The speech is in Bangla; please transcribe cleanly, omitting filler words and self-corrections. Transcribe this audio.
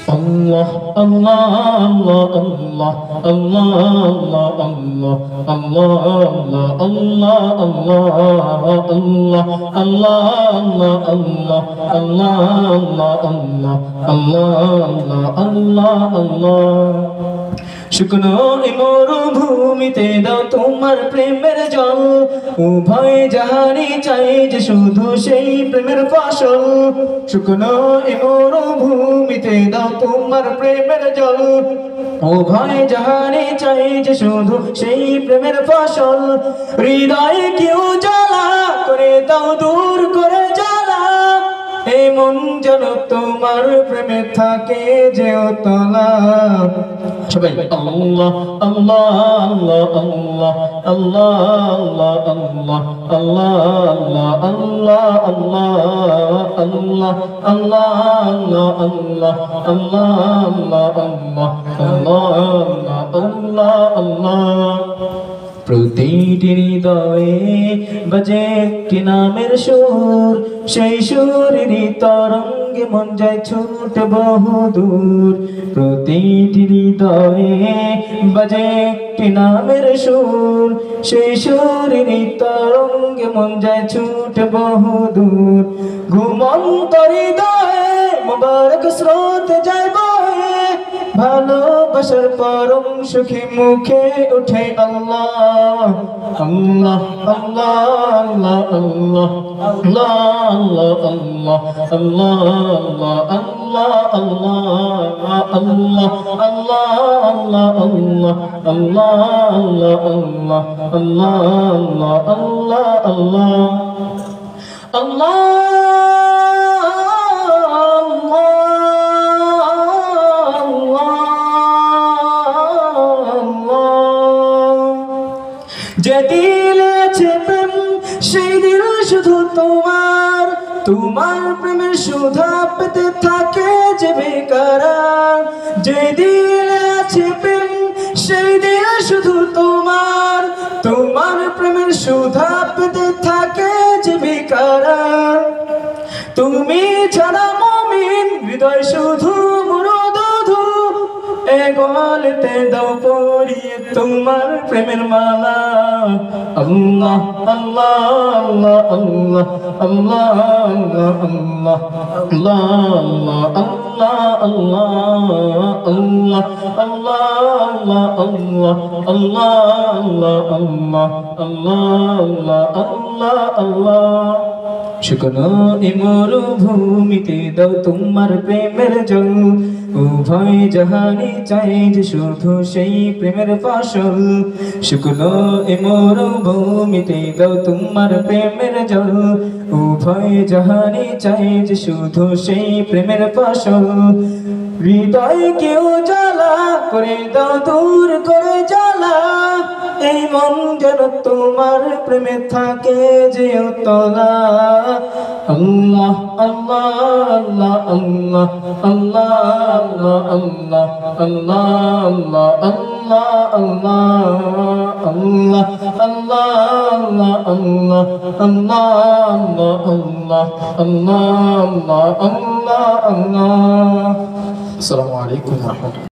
Allah Allah Allah Allah Allah Allah Allah Allah Allah Allah Allah Allah Allah শুকনো মরুভূমিতে দাও তোমার প্রেমের জল উভয় জাহানে চাই যে শুধু সেই প্রেমের ফসল শুকনো মরুভূমিতে দাও তোমার প্রেমের জল উভয় জাহানে চাই যে শুধু সেই প্রেমের ফসল হৃদয়ে কেউ জ্বালা করে দাও দূর করে জ্বালা এই মন যেন তোমার প্রেমে থাকে যে তলা সবাই আল্লাহ আল্লাহ আল্লাহ আল্লাহ আল্লাহ আল্লাহ আল্লাহ আল্লাহ আল্লাহ আল্লাহ আল্লাহ আল্লাহ আল্লাহ আল্লাহ প্রতিটি হৃদয়ে বাজে একটি নামের সুর সেই সুরেরই তরঙ্গে মন যায় ছুটে বহুদূর প্রতিটি হৃদয়ে বাজে একটি নামের সুর সেই সুরেরই তরঙ্গে মন যায় ছুটে বহুদূর ঘুমন্ত হৃদয়ে মুবারক স্রোত যায় বয়ে ভালোবাসার পরম সুখী মুখে উঠে আল্লাহ আল্লাহ আল্লাহ আল্লাহ আল্লাহ আল্লাহ আল্লাহ আল্লাহ আল্লাহ আল্লাহ আল্লাহ আল্লাহ আল্লাহ আল্লাহ আল্লাহ আল্লাহ আল্লাহ যে দিলে আছে প্রেম সেই দিল শুধু তোমার তোমার প্রেমের সুধা পেতে থাকে যে বেকারার যে দিলে আছে প্রেম সেই দিল শুধু তোমার তোমার প্রেমের সুধা পেতে থাকে যে বেকারার তুমি ছাড়া মুমিন হৃদয় শুধু মুরুদুধু এ গলাতে দাও পরিয়ে তোমার প্রেমের মালা আল্লাহ আল্লাহ আল্লাহ আল্লাহ আল্লাহ আল্লাহ আল্লাহ আল্লাহ আল্লাহ আল্লাহ আল্লাহ আল্লাহ আল্লাহ আল্লাহ আল্লাহ শুকনো মরুভূমিতে দাও তোমার প্রেমের জল উভয় জাহানে চাই যে শুধু সেই প্রেমের ফসল শুকনো মরুভূমিতে দাও তোমার প্রেমের জল উভয় জাহানে চাই যে শুধু সেই প্রেমের ফসল হৃদয় কেউ জ্বালা করে দাও দূর করে জ্বালা এই মন যেন তোমার প্রেমে থাকে যে তলা আল্লাহ আল্লাহ আল্লাহ আল্লাহ আল্লাহ আল্লাহ আল্লাহ আল্লাহ আল্লাহ আল্লাহ আল্লাহ আল্লাহ আল্লাহ আল্লাহ আল্লাহ আল্লাহ আল্লাহ আসসালামু আলাইকুম ওয়া রাহমাতুল্লাহ।